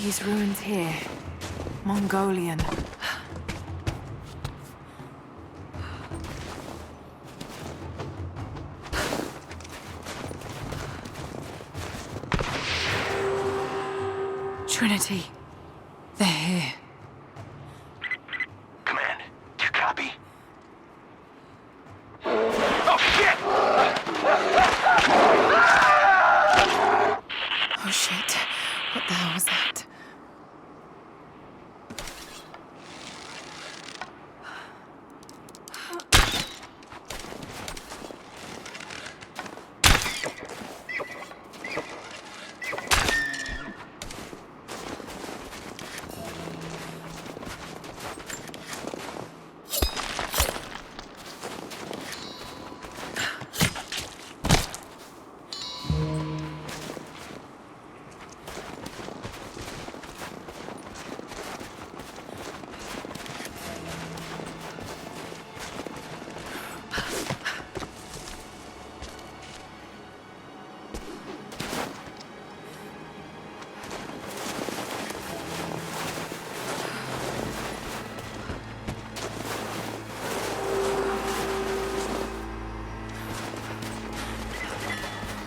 These ruins here. Mongolian. Trinity. They're here. Command, do you copy? Oh, shit! Oh shit. What the hell was that?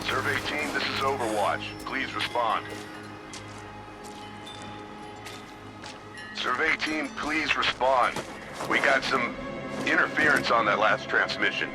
Survey team, this is Overwatch. Please respond. Survey team, please respond. We got some interference on that last transmission.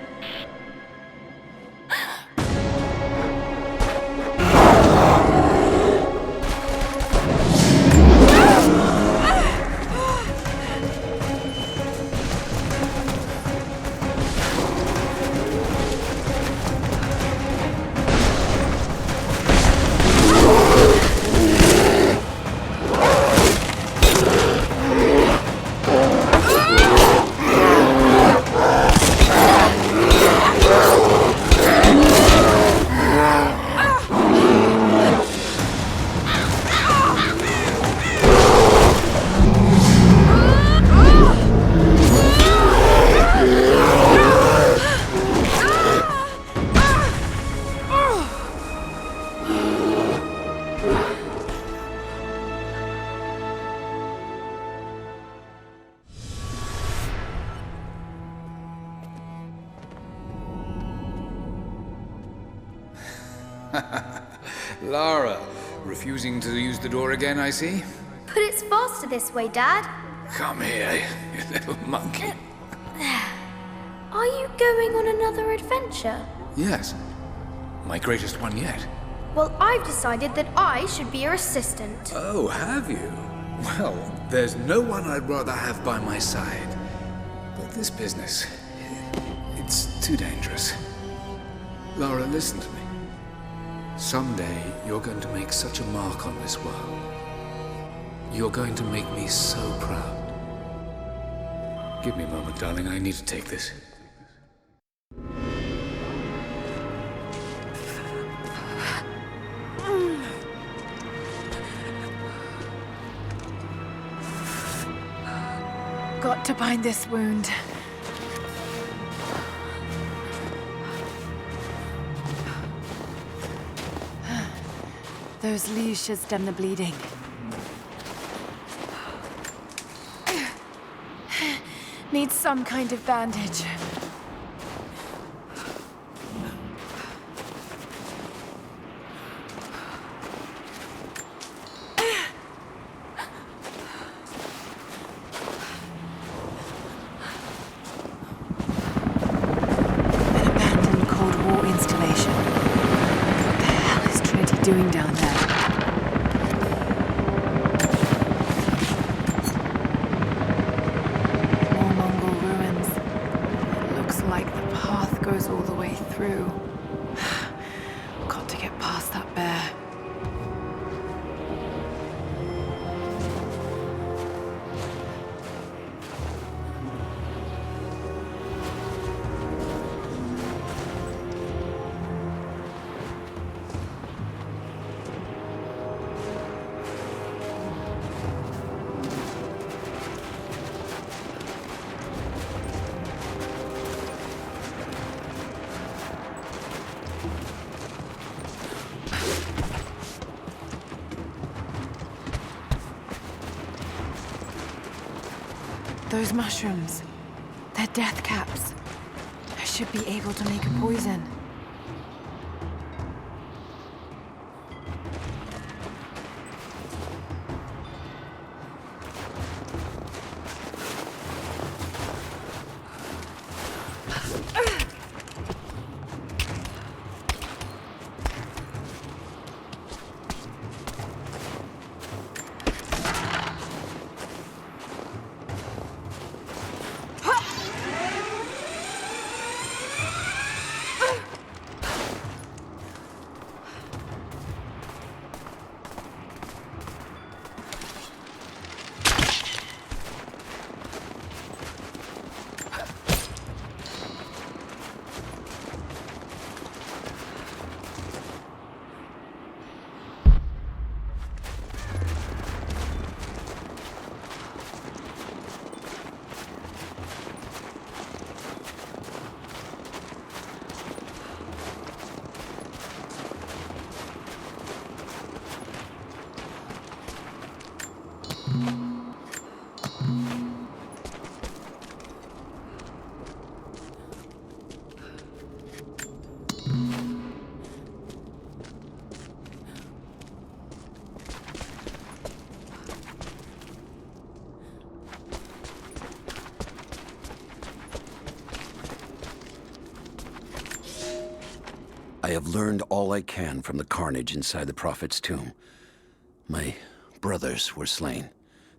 Lara, refusing to use the door again, I see? But it's faster this way, Dad. Come here, you little monkey. Are you going on another adventure? Yes, my greatest one yet. Well, I've decided that I should be your assistant. Oh, have you? Well, there's no one I'd rather have by my side. But this business, it's too dangerous. Lara, listen to me. Someday, you're going to make such a mark on this world. You're going to make me so proud. Give me a moment, darling. I need to take this. Got to bind this wound. Those leaves should stem the bleeding. Need some kind of bandage. An abandoned Cold War installation. What the hell is Trinity doing down there? Goes all the way through. Got to get past that bear. Those mushrooms. They're death caps. I should be able to make a poison. I have learned all I can from the carnage inside the Prophet's tomb. My brothers were slain,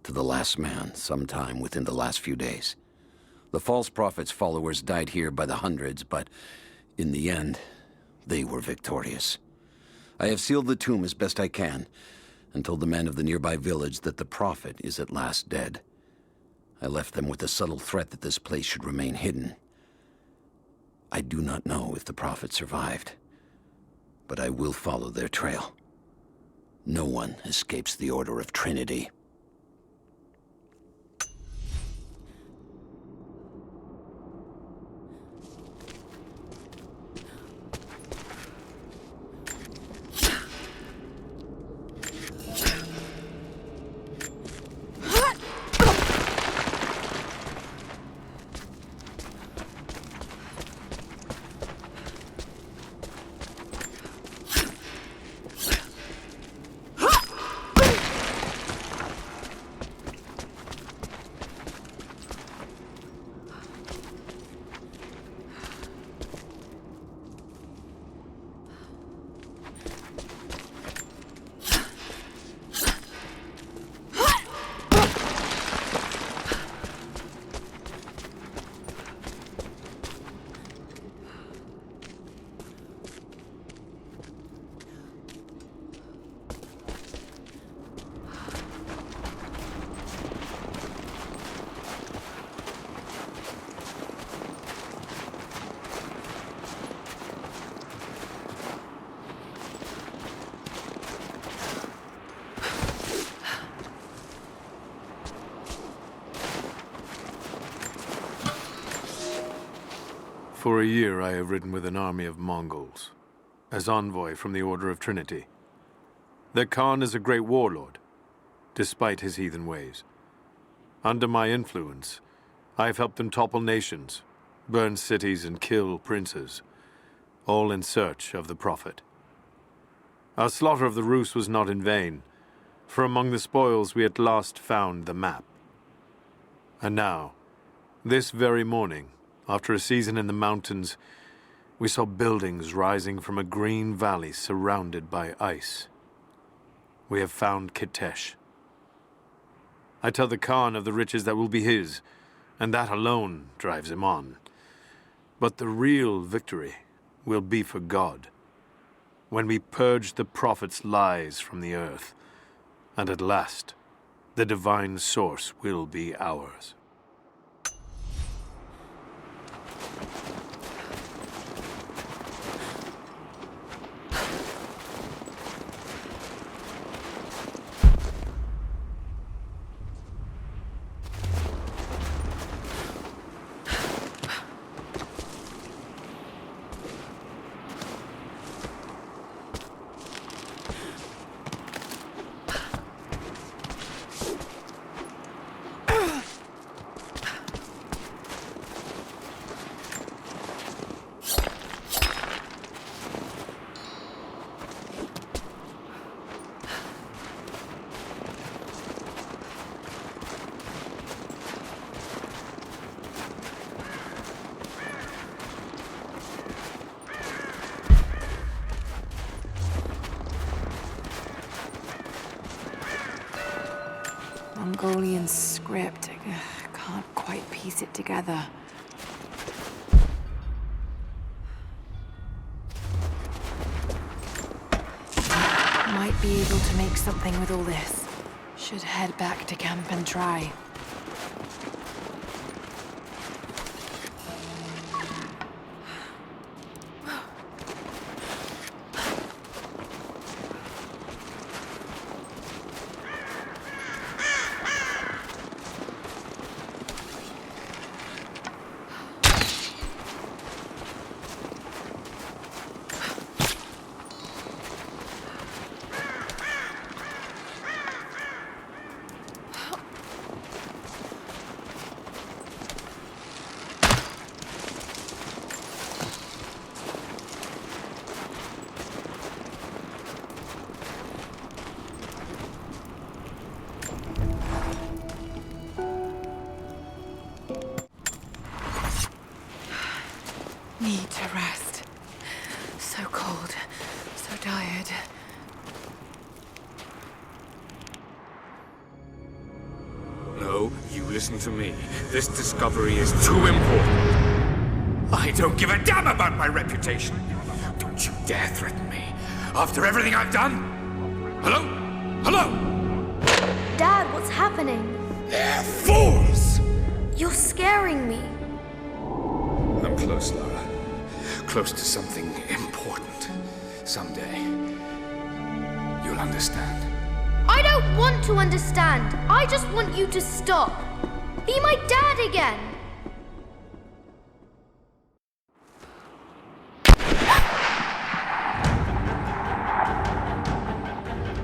to the last man, sometime within the last few days. The false prophet's followers died here by the hundreds, but in the end, they were victorious. I have sealed the tomb as best I can, and told the men of the nearby village that the Prophet is at last dead. I left them with the subtle threat that this place should remain hidden. I do not know if the Prophet survived, but I will follow their trail. No one escapes the Order of Trinity. For a year I have ridden with an army of Mongols, as envoy from the Order of Trinity. Their Khan is a great warlord, despite his heathen ways. Under my influence, I have helped them topple nations, burn cities and kill princes, all in search of the Prophet. Our slaughter of the Rus was not in vain, for among the spoils we at last found the map. And now, this very morning, after a season in the mountains, we saw buildings rising from a green valley surrounded by ice. We have found Kitesh. I tell the Khan of the riches that will be his, and that alone drives him on. But the real victory will be for God, when we purge the Prophet's lies from the earth, and at last, the divine source will be ours. Mongolian script. I can't quite piece it together. Might be able to make something with all this. Should head back to camp and try. Need to rest. So cold, so tired. No, you listen to me. This discovery is too important. I don't give a damn about my reputation. Don't you dare threaten me. After everything I've done? Hello? Hello? Dad, what's happening? They're fools! You're scaring me. I'm close, Lara. Close to something important. Someday, you'll understand. I don't want to understand. I just want you to stop. Be my dad again.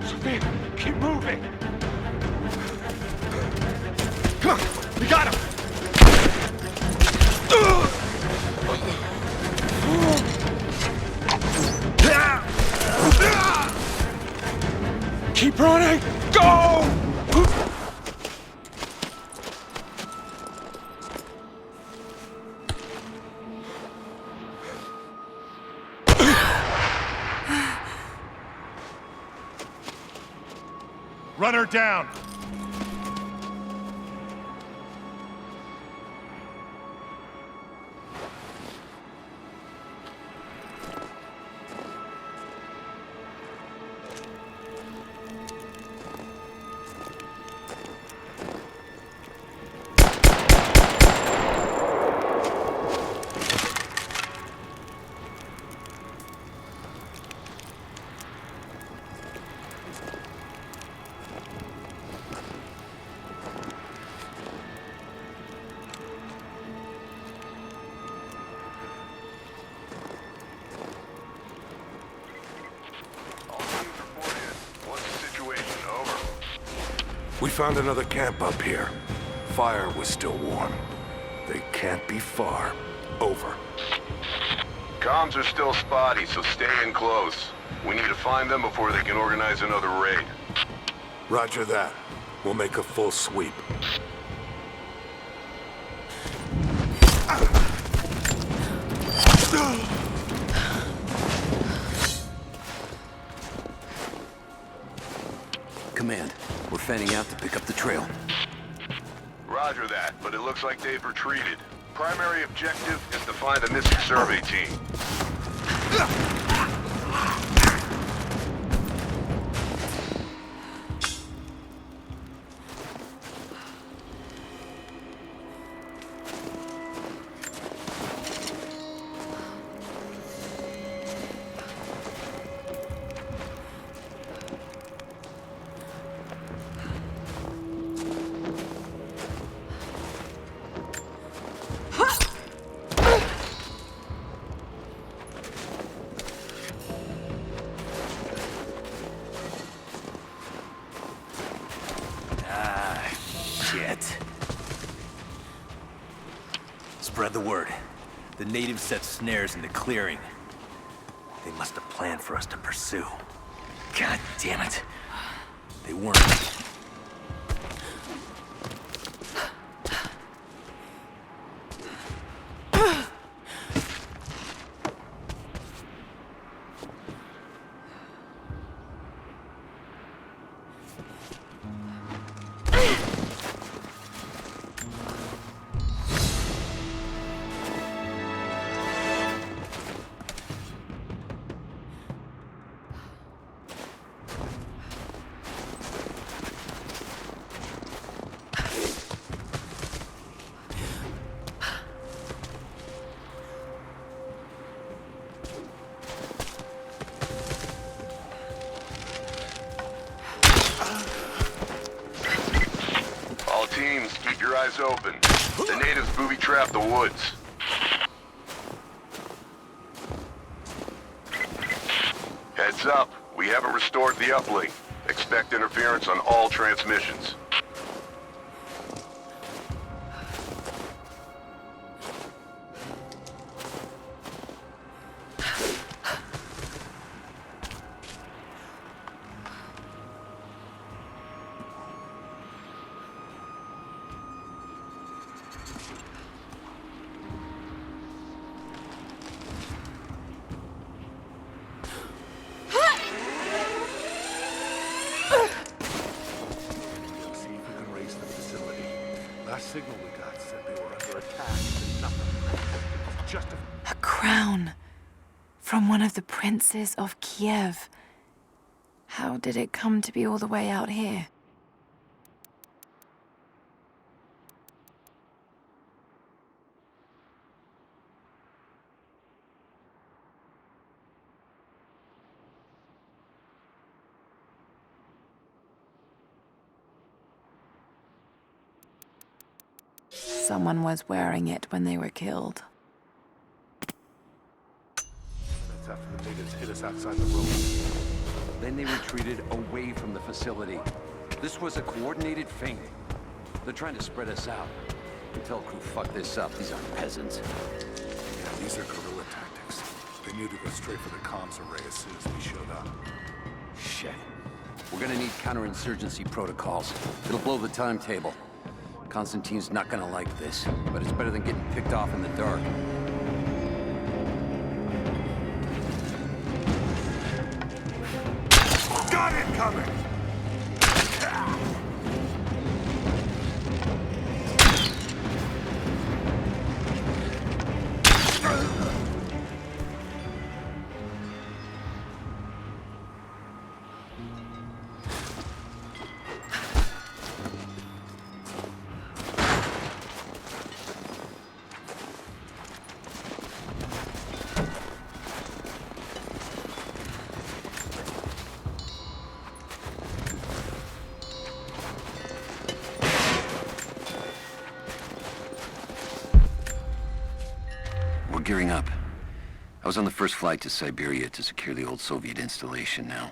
Sophia, keep moving! Come on, we got him! Keep running! Go! Run her down! We found another camp up here. Fire was still warm. They can't be far. Over. Comms are still spotty, so stay in close. We need to find them before they can organize another raid. Roger that. We'll make a full sweep. Command, we're fanning out to pick up the trail. Roger that, but it looks like they've retreated. Primary objective is to find the missing survey team. Shit. Spread the word. The natives set snares in the clearing. They must have planned for us to pursue. God damn it. They weren't. open. The natives booby-trapped the woods. Heads up. We haven't restored the uplink. Expect interference on all transmissions. Last signal we got said they were under attack, and nothing. Just A crown from one of the princes of Kiev. How did it come to be all the way out here? Someone was wearing it when they were killed. That's after the natives hit us outside the road. Then they retreated away from the facility. This was a coordinated feint. They're trying to spread us out. Tell crew, fuck this up. These aren't peasants. Yeah, these are guerrilla tactics. They knew to go straight for the comms array as soon as we showed up. Shit. We're gonna need counterinsurgency protocols. It'll blow the timetable. Konstantin's not gonna like this, but it's better than getting picked off in the dark. Got it coming! Gearing up. I was on the first flight to Siberia to secure the old Soviet installation now.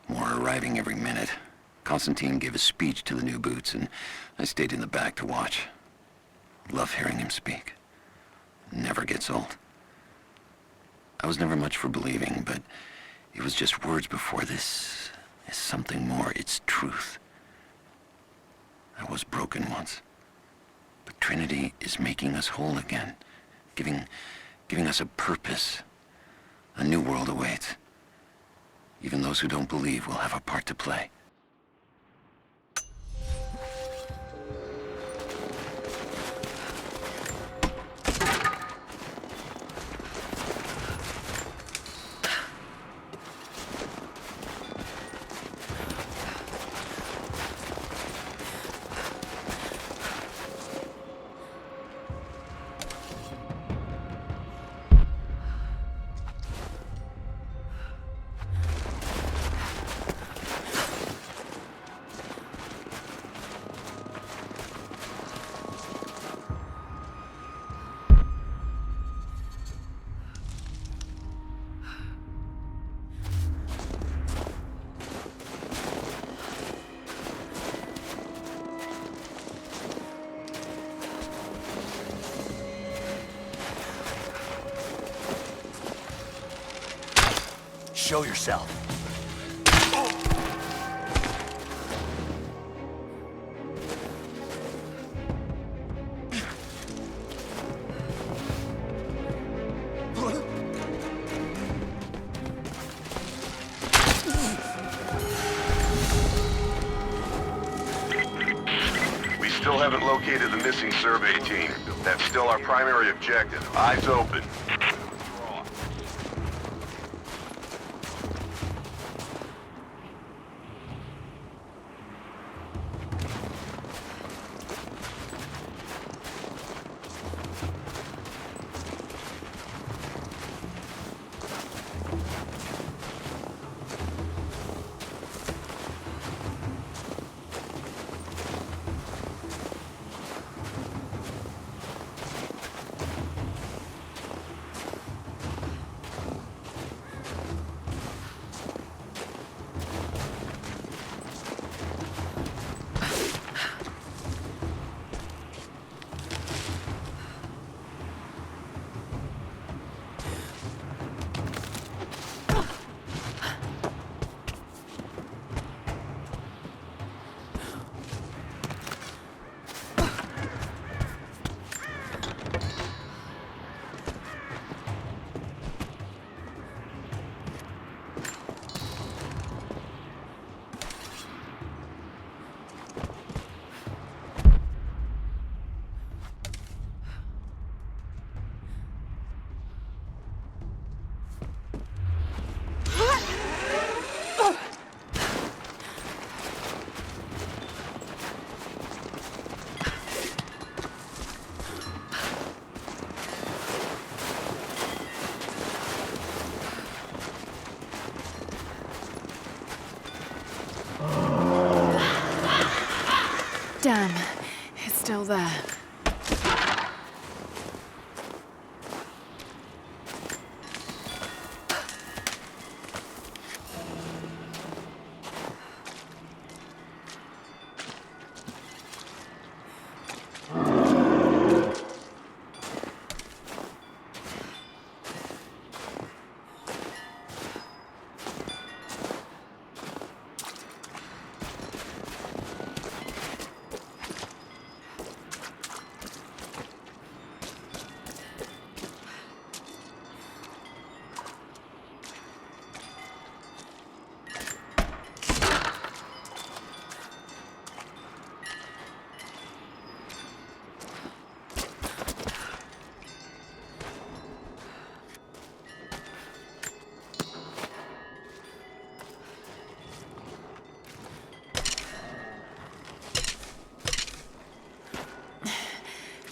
More are arriving every minute. Konstantin gave a speech to the new boots, and I stayed in the back to watch. Love hearing him speak. Never gets old. I was never much for believing, but it was just words before. This is something more. It's truth. I was broken once, but Trinity is making us whole again, giving us a purpose. A new world awaits. Even those who don't believe will have a part to play. Show yourself. We still haven't located the missing survey team. That's still our primary objective. Eyes open. Damn, it's still there.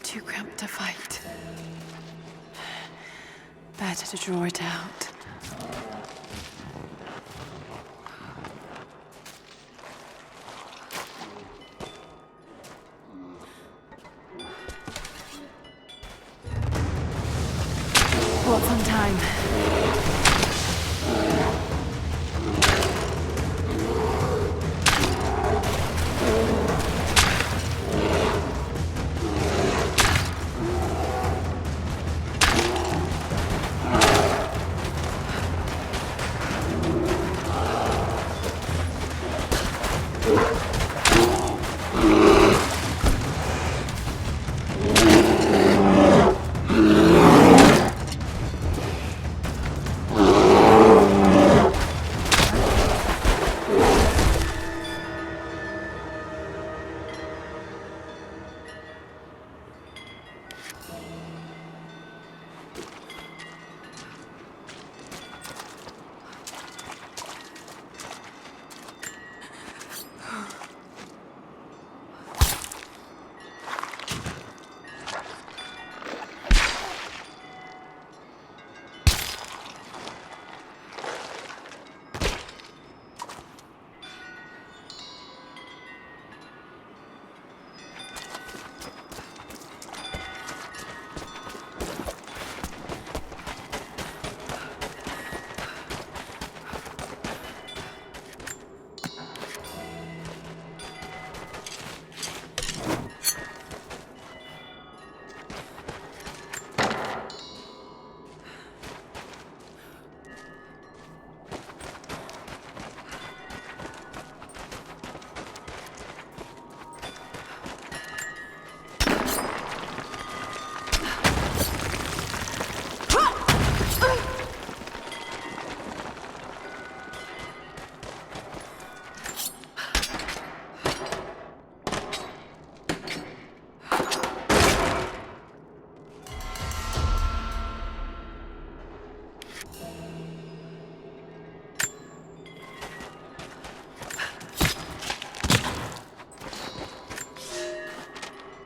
Too cramped to fight. Better to draw it out. Bought some time.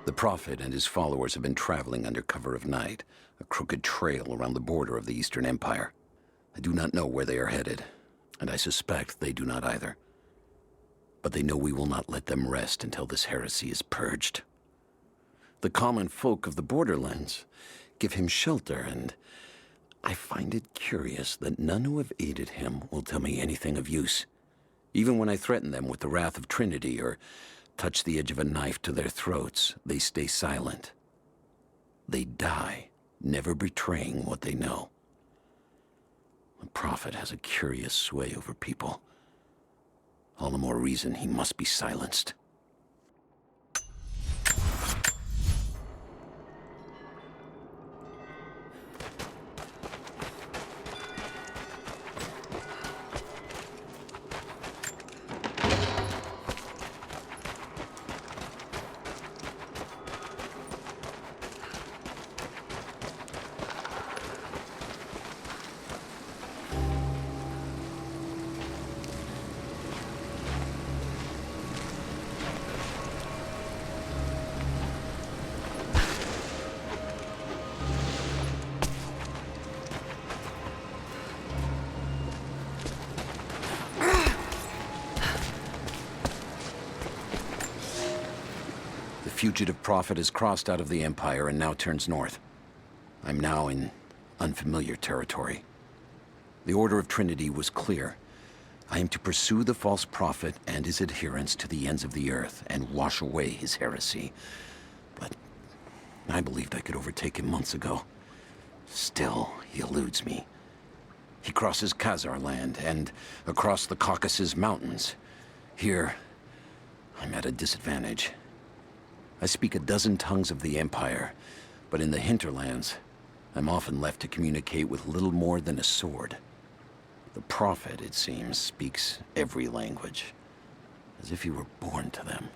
The Prophet and his followers have been traveling under cover of night, a crooked trail around the border of the Eastern Empire. I do not know where they are headed, and I suspect they do not either. But they know we will not let them rest until this heresy is purged. The common folk of the borderlands give him shelter, and I find it curious that none who have aided him will tell me anything of use. Even when I threaten them with the wrath of Trinity or touch the edge of a knife to their throats, they stay silent. They die, never betraying what they know. The Prophet has a curious sway over people. All the more reason he must be silenced. fugitive prophet has crossed out of the Empire and now turns north. I'm now in unfamiliar territory. The Order of Trinity was clear. I am to pursue the false prophet and his adherents to the ends of the earth and wash away his heresy. But I believed I could overtake him months ago. Still, he eludes me. He crosses Khazar land and across the Caucasus Mountains. Here, I'm at a disadvantage. I speak a dozen tongues of the Empire, but in the hinterlands, I'm often left to communicate with little more than a sword. The Prophet, it seems, speaks every language, as if he were born to them.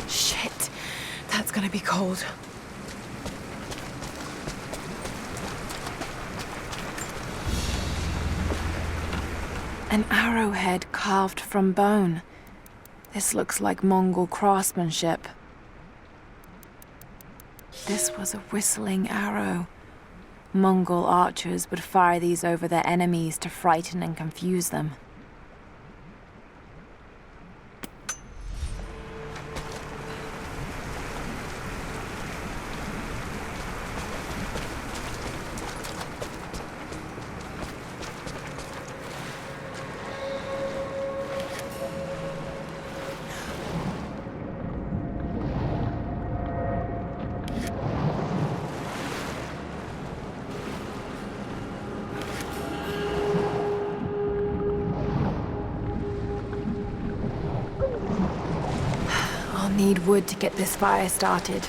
Shit, that's gonna be cold. An arrowhead carved from bone. This looks like Mongol craftsmanship. This was a whistling arrow. Mongol archers would fire these over their enemies to frighten and confuse them. I'll need wood to get this fire started.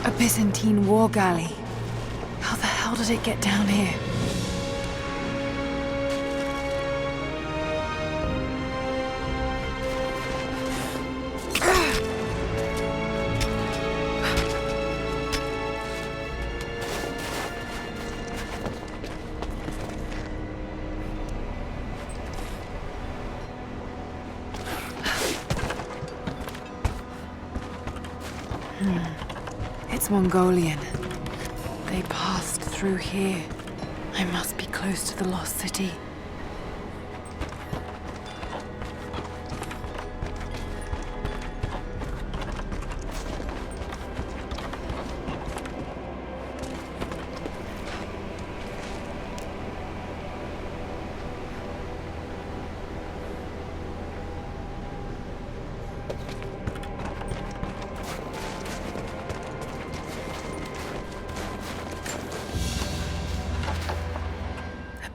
A Byzantine war galley. How the hell did it get down here? It's Mongolian. They passed through here. I must be close to the lost city.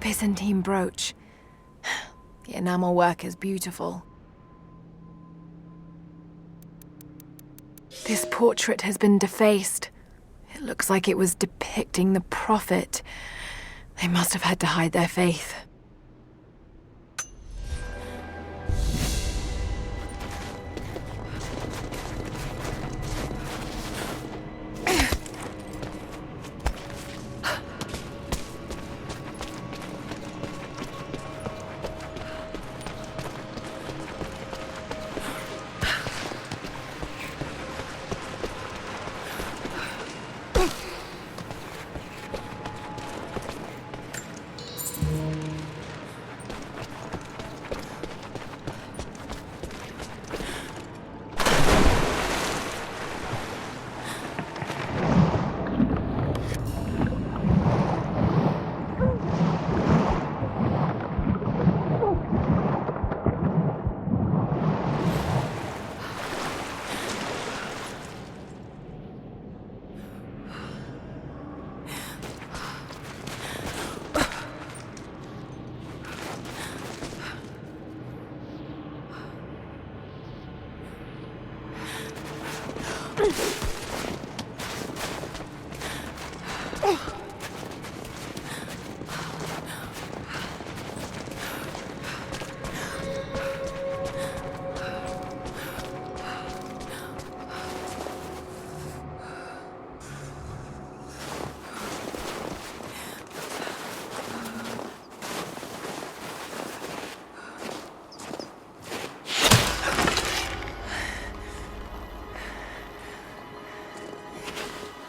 Byzantine brooch. The enamel work is beautiful. This portrait has been defaced. It looks like it was depicting the Prophet. They must have had to hide their faith.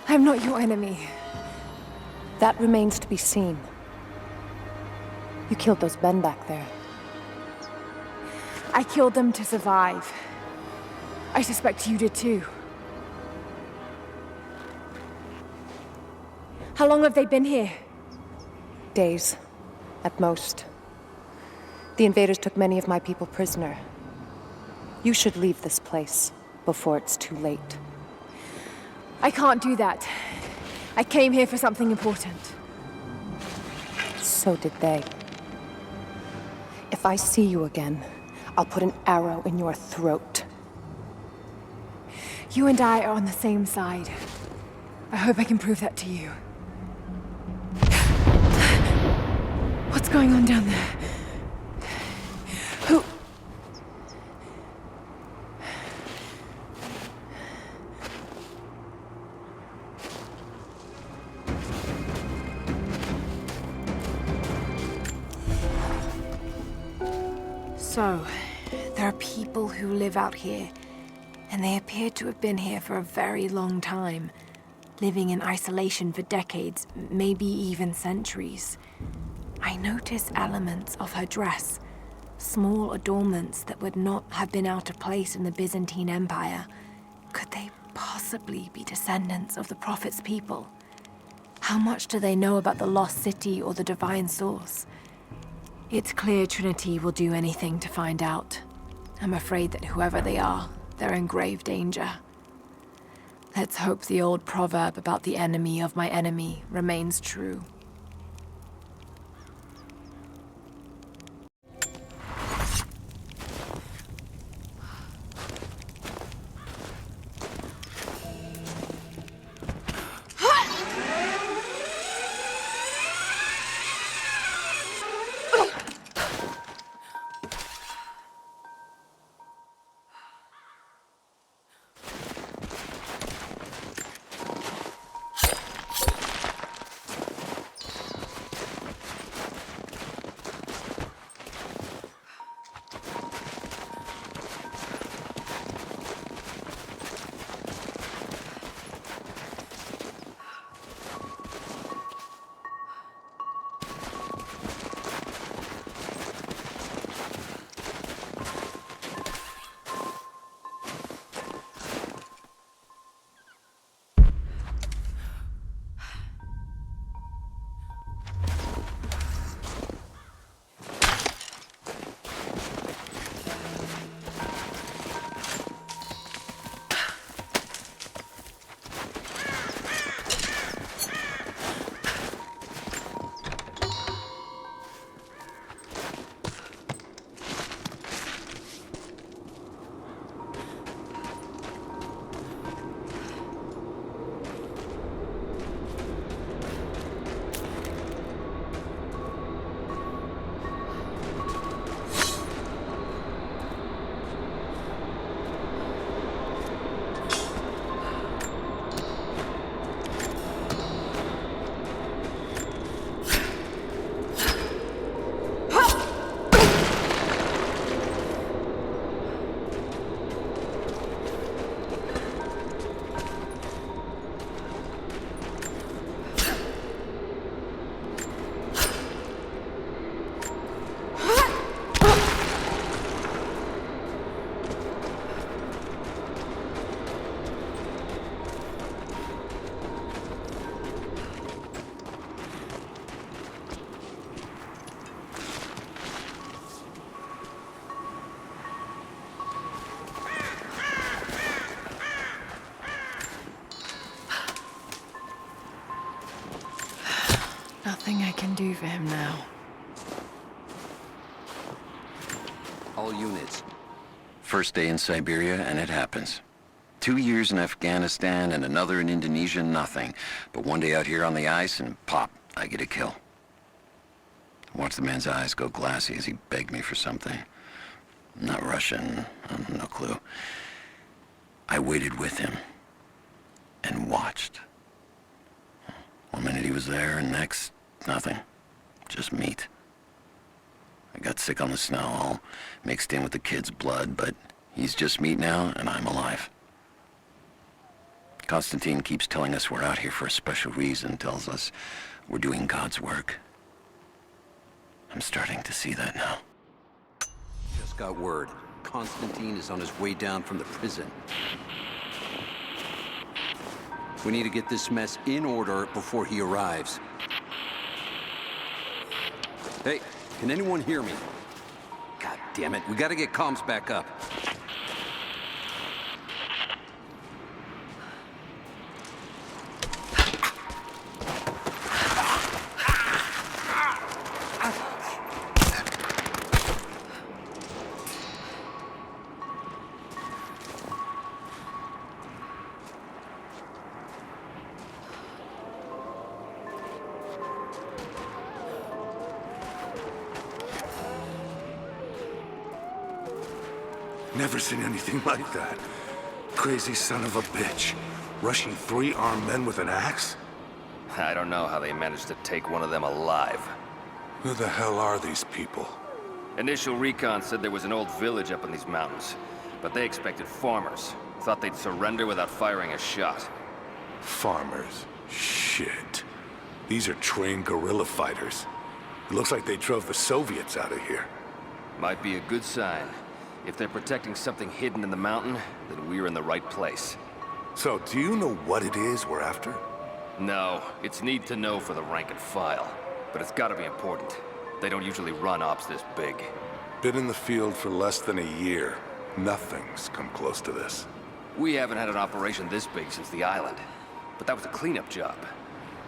I'm not your enemy. That remains to be seen. You killed those men back there. I killed them to survive. I suspect you did too. How long have they been here? Days, at most. The invaders took many of my people prisoner. You should leave this place before it's too late. I can't do that. I came here for something important. So did they. If I see you again, I'll put an arrow in your throat. You and I are on the same side. I hope I can prove that to you. What's going on down there? Who... So, there are people who live out here, and they appear to have been here for a very long time, living in isolation for decades, maybe even centuries. I notice elements of her dress, small adornments that would not have been out of place in the Byzantine Empire. Could they possibly be descendants of the Prophet's people? How much do they know about the lost city or the divine source? It's clear Trinity will do anything to find out. I'm afraid that whoever they are, they're in grave danger. Let's hope the old proverb about the enemy of my enemy remains true. Nothing I can do for him now. All units. First day in Siberia, and it happens. 2 years in Afghanistan and another in Indonesia, nothing. But one day out here on the ice, and pop, I get a kill. I watched the man's eyes go glassy as he begged me for something. Not Russian, no clue. I waited with him and watched. One minute he was there, and next, nothing. Just meat. I got sick on the snow, all mixed in with the kid's blood, but he's just meat now, and I'm alive. Konstantin keeps telling us we're out here for a special reason, tells us we're doing God's work. I'm starting to see that now. Just got word. Konstantin is on his way down from the prison. We need to get this mess in order before he arrives. Hey, can anyone hear me? God damn it, we gotta get comms back up. Never seen anything like that. Crazy son of a bitch. Rushing 3 armed men with an axe? I don't know how they managed to take one of them alive. Who the hell are these people? Initial recon said there was an old village up in these mountains, but they expected farmers. Thought they'd surrender without firing a shot. Farmers? Shit. These are trained guerrilla fighters. It looks like they drove the Soviets out of here. Might be a good sign. If they're protecting something hidden in the mountain, then we're in the right place. So, do you know what it is we're after? No, it's need to know for the rank and file. But it's gotta be important. They don't usually run ops this big. Been in the field for less than a year. Nothing's come close to this. We haven't had an operation this big since the island. But that was a cleanup job.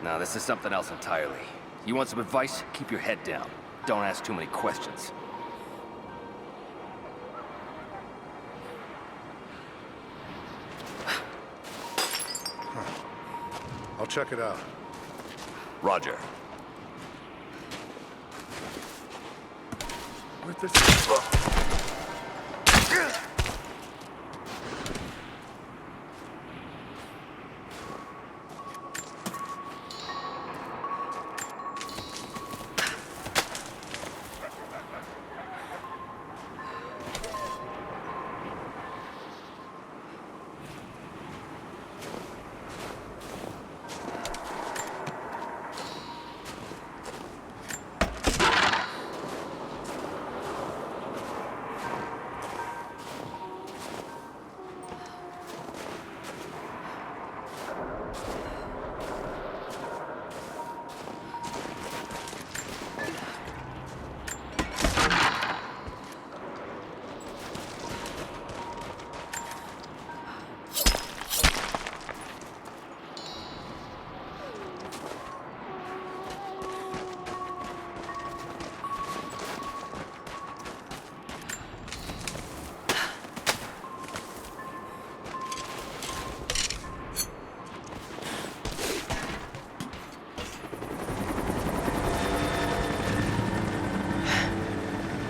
Now, this is something else entirely. You want some advice? Keep your head down. Don't ask too many questions. I'll check it out. Roger. Where'd this...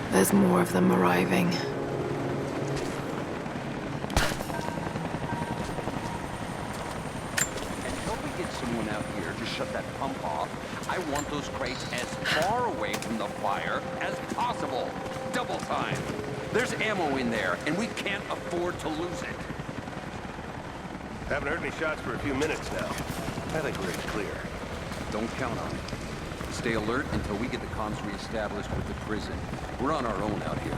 There's more of them arriving. Until we get someone out here to shut that pump off, I want those crates as far away from the fire as possible. Double time. There's ammo in there, and we can't afford to lose it. Haven't heard any shots for a few minutes now. I think we're clear. Don't count on it. Stay alert until we get the comms re-established with the prison. We're on our own out here.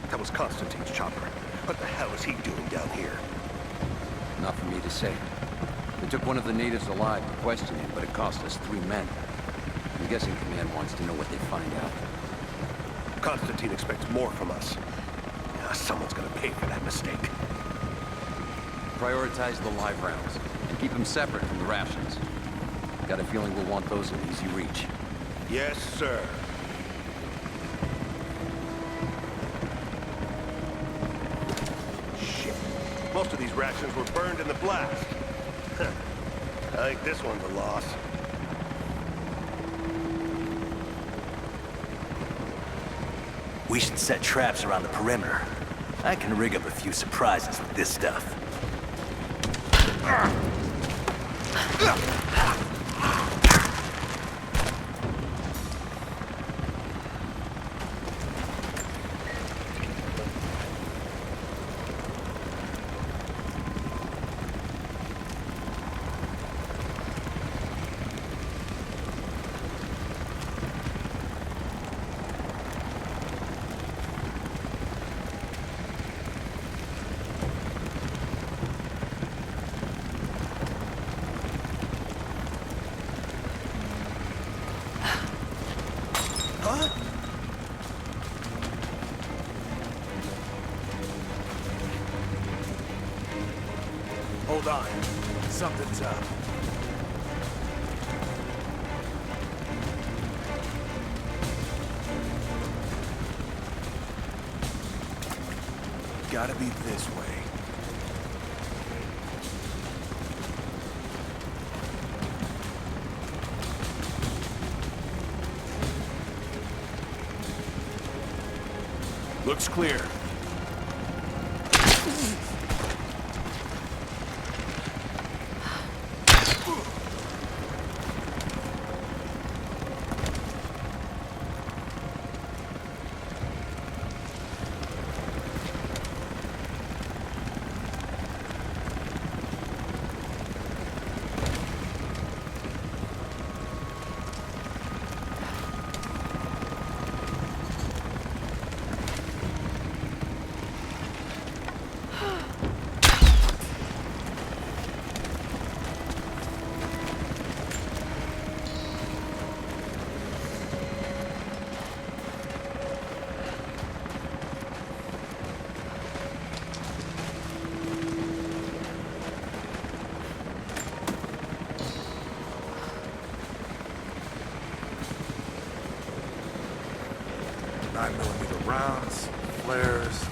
That was Konstantin's chopper. What the hell is he doing down here? Not for me to say. They took one of the natives alive to question him, but it cost us 3 men. I'm guessing Command wants to know what they find out. Konstantin expects more from us. Someone's gonna pay for that mistake. Prioritize the live rounds, and keep them separate from the rations. Got a feeling we'll want those in easy reach. Yes, sir. Shit. Most of these rations were burned in the blast. I think this one's a loss. We should set traps around the perimeter. I can rig up a few surprises with this stuff. Hold on. Something's up. Gotta be this way. Looks clear. Rounds, flares.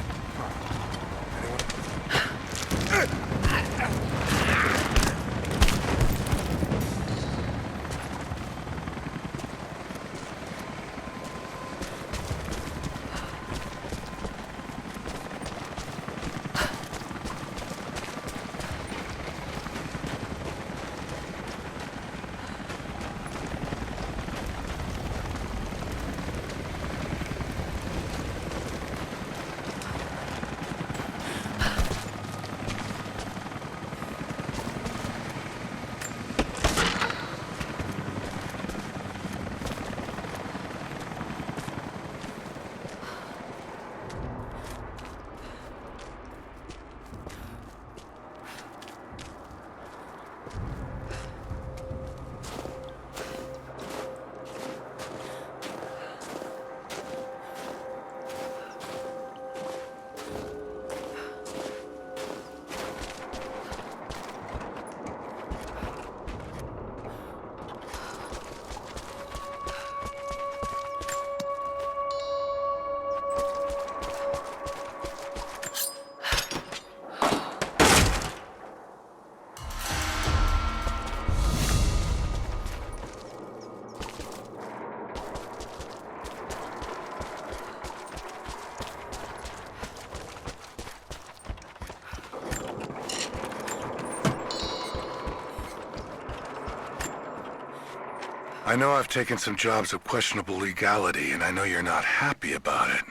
I know I've taken some jobs of questionable legality, and I know you're not happy about it.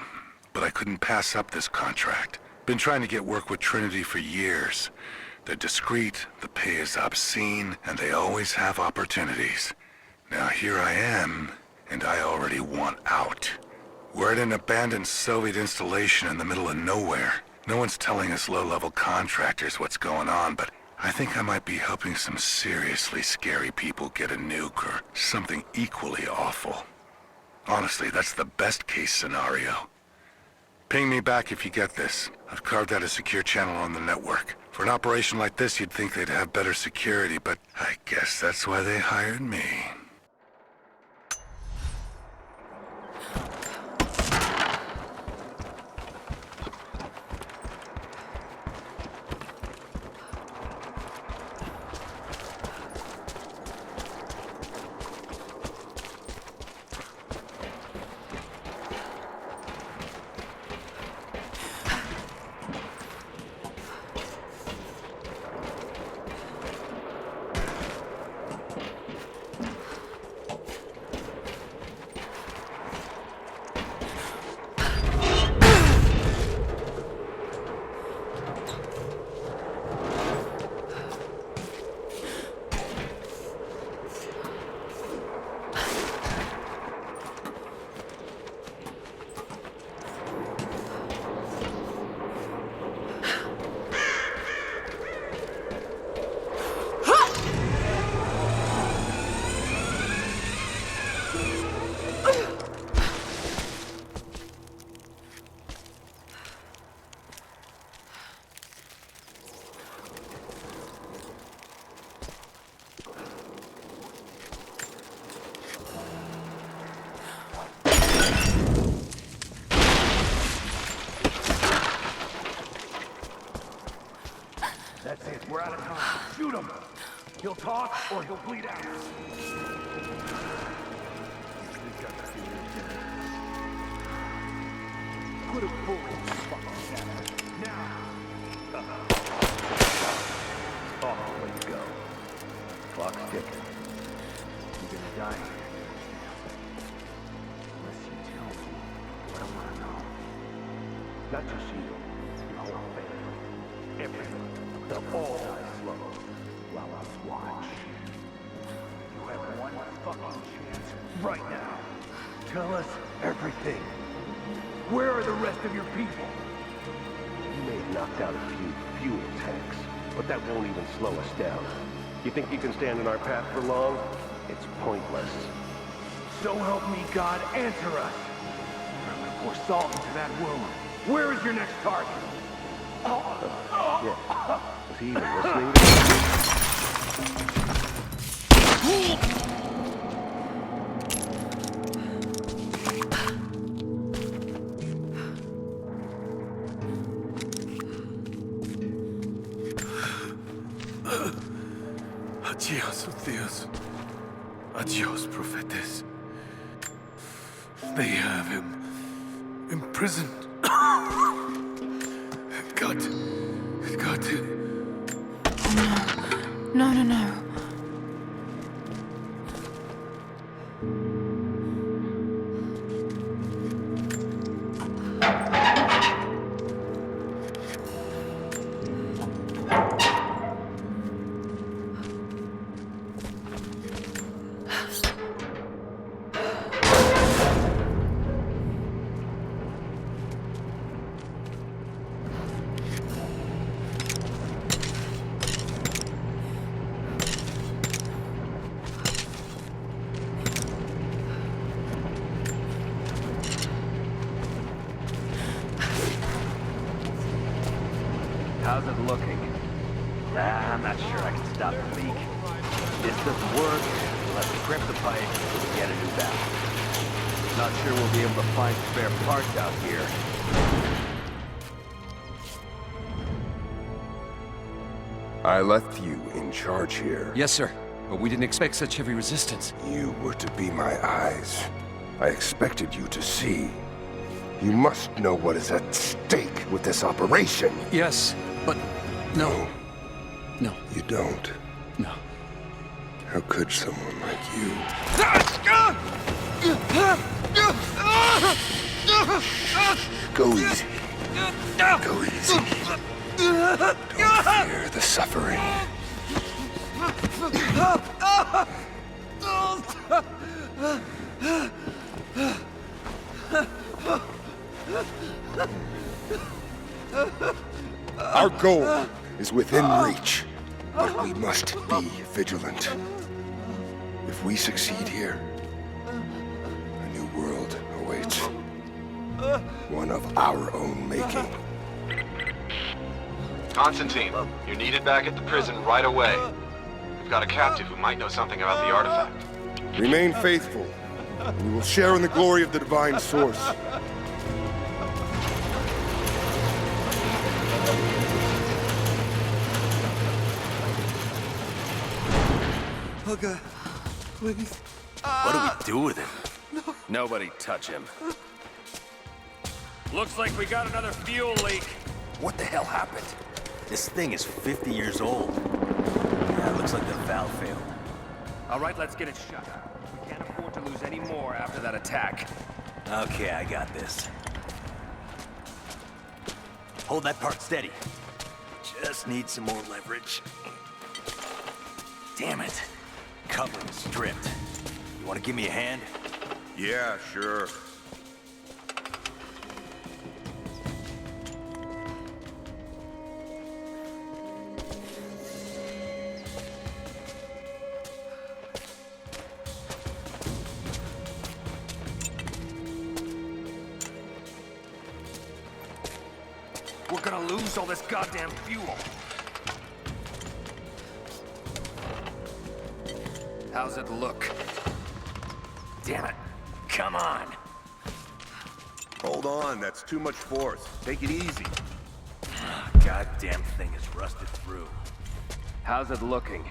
But I couldn't pass up this contract. Been trying to get work with Trinity for years. They're discreet, the pay is obscene, and they always have opportunities. Now here I am, and I already want out. We're at an abandoned Soviet installation in the middle of nowhere. No one's telling us low-level contractors what's going on, but I think I might be helping some seriously scary people get a nuke or something equally awful. Honestly, that's the best-case scenario. Ping me back if you get this. I've carved out a secure channel on the network. For an operation like this, you'd think they'd have better security, but I guess that's why they hired me. talk or he'll bleed out. Put a bullet in his fucking chest. Now! Off, let's go. Clock's ticking. You're gonna die here. Unless you tell me what I want to know. Not just you, your whole family. Everyone. They'll all die slow while I watch. You have one fucking chance right now. Tell us everything. Where are the rest of your people? You may have knocked out a few fuel tanks, but that won't even slow us down. You think you can stand in our path for long? It's pointless. So help me God, answer us! I'm gonna pour salt into that wound. Where is your next target? Shit. Was he even listening to Adios, Dios. Adios, Prophetes. They have him imprisoned. God. No. How's it looking? I'm not sure I can stop the leak. This doesn't work. We'll have to crimp the pipe and get a new valve. Not sure we'll be able to find spare parts out here. I left you in charge here. Yes, sir. But we didn't expect such heavy resistance. You were to be my eyes. I expected you to see. You must know what is at stake with this operation. Yes, but no. No. You don't. No. How could someone like you? Go easy. Go easy. Don't fear the suffering. Our goal is within reach, but we must be vigilant. If we succeed here, a new world awaits. One of our own making. Konstantin, you're needed back at the prison right away. We've got a captive who might know something about the artifact. Remain faithful. We will share in the glory of the divine source. Oh God, please. What do we do with him? No. Nobody touch him. Looks like we got another fuel leak. What the hell happened? This thing is 50 years old. Yeah, it looks like the valve failed. All right, let's get it shut. We can't afford to lose any more after that attack. Okay, I got this. Hold that part steady. Just need some more leverage. Damn it. Cover is stripped. You want to give me a hand? Yeah, sure. We're gonna lose all this goddamn fuel. How's it look? Damn it. Come on. Hold on, that's too much force. Take it easy. Goddamn thing is rusted through. How's it looking?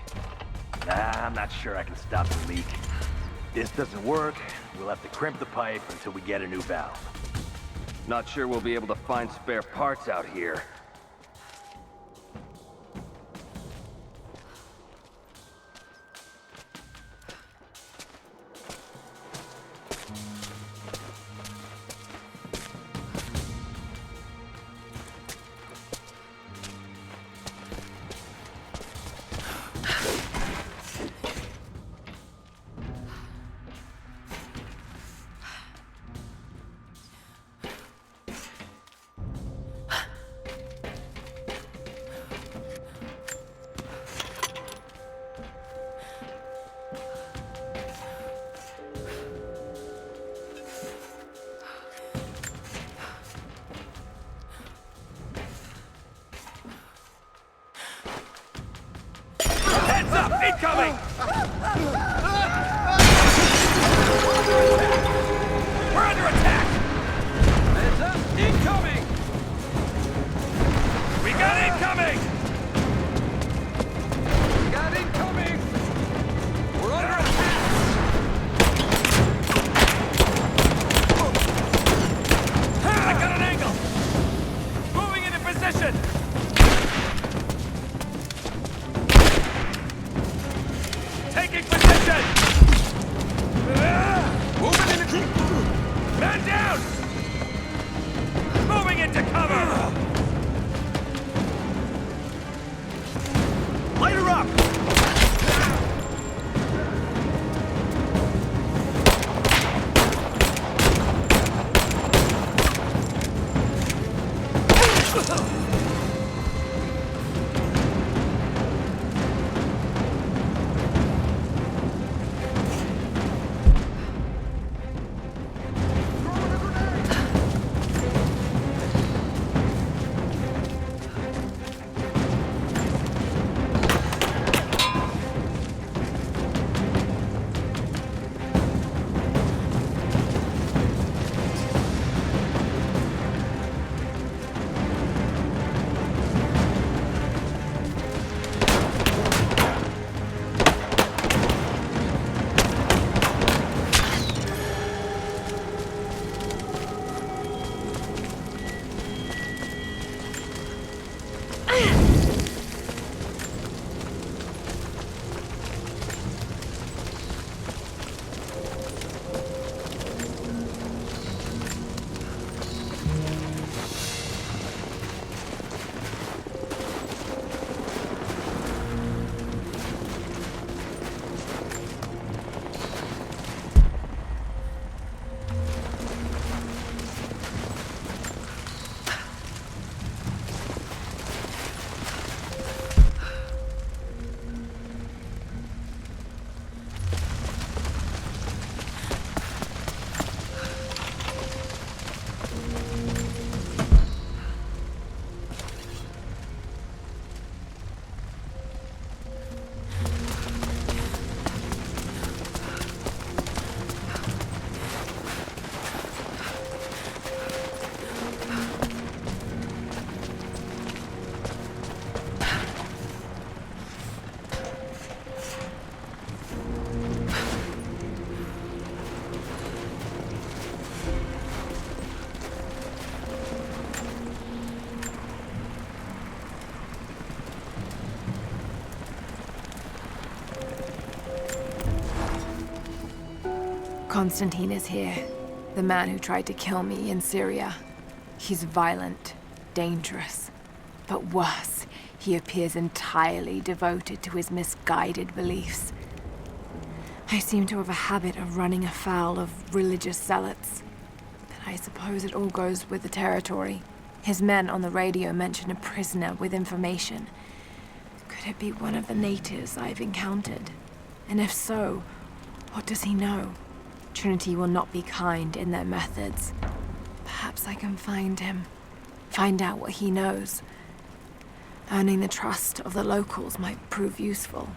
I'm not sure I can stop the leak. If this doesn't work, we'll have to crimp the pipe until we get a new valve. Not sure we'll be able to find spare parts out here. Heads up! Incoming! We're under attack! Heads up! Incoming! We got incoming! We got incoming! We're under attack! I got an angle! Moving into position! Taking position! Moving into... Man down! Moving into cover! Light her up! Konstantin is here. The man who tried to kill me in Syria. He's violent, dangerous. But worse, he appears entirely devoted to his misguided beliefs. I seem to have a habit of running afoul of religious zealots. But I suppose it all goes with the territory. His men on the radio mention a prisoner with information. Could it be one of the natives I've encountered? And if so, what does he know? Trinity will not be kind in their methods. Perhaps I can find him. Find out what he knows. Earning the trust of the locals might prove useful.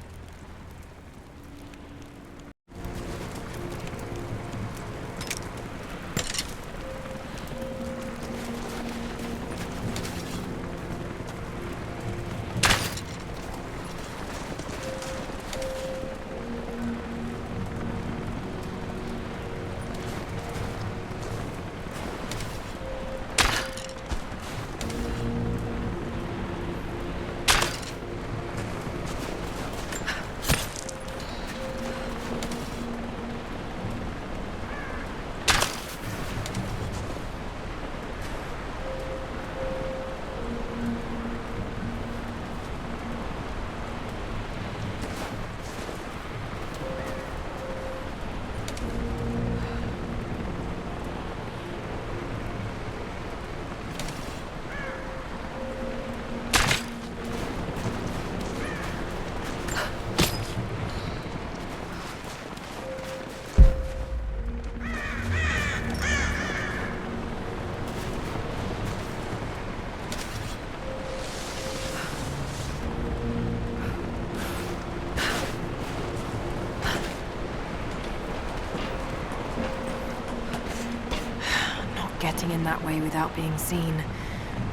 getting in that way without being seen.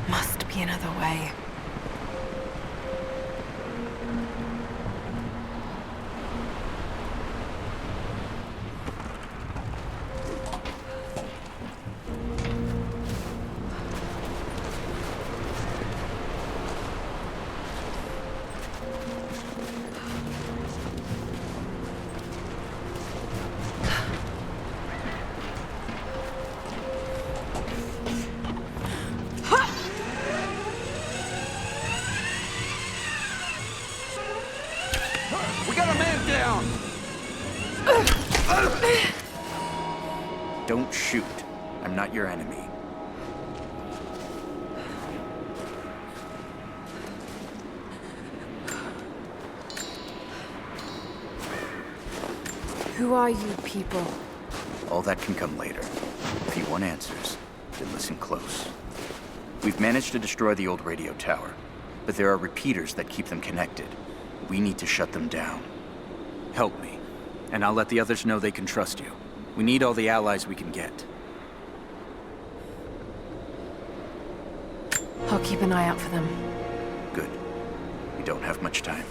Must be another way. We got a man down! Don't shoot. I'm not your enemy. Who are you people? All that can come later. If you want answers, then listen close. We've managed to destroy the old radio tower, but there are repeaters that keep them connected. We need to shut them down. Help me, and I'll let the others know they can trust you. We need all the allies we can get. I'll keep an eye out for them. Good. We don't have much time.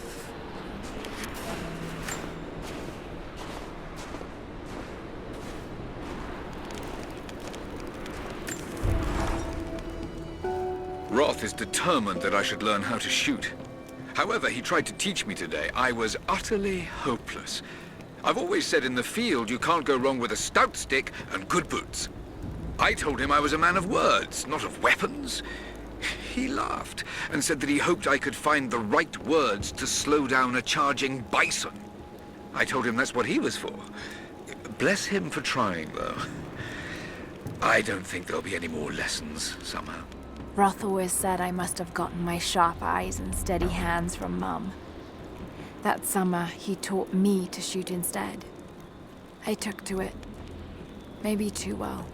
Roth is determined that I should learn how to shoot. However, he tried to teach me today. I was utterly hopeless. I've always said in the field you can't go wrong with a stout stick and good boots. I told him I was a man of words, not of weapons. He laughed and said that he hoped I could find the right words to slow down a charging bison. I told him that's what he was for. Bless him for trying, though. I don't think there'll be any more lessons, somehow. Roth always said I must have gotten my sharp eyes and steady hands from Mum. That summer, he taught me to shoot instead. I took to it. Maybe too well.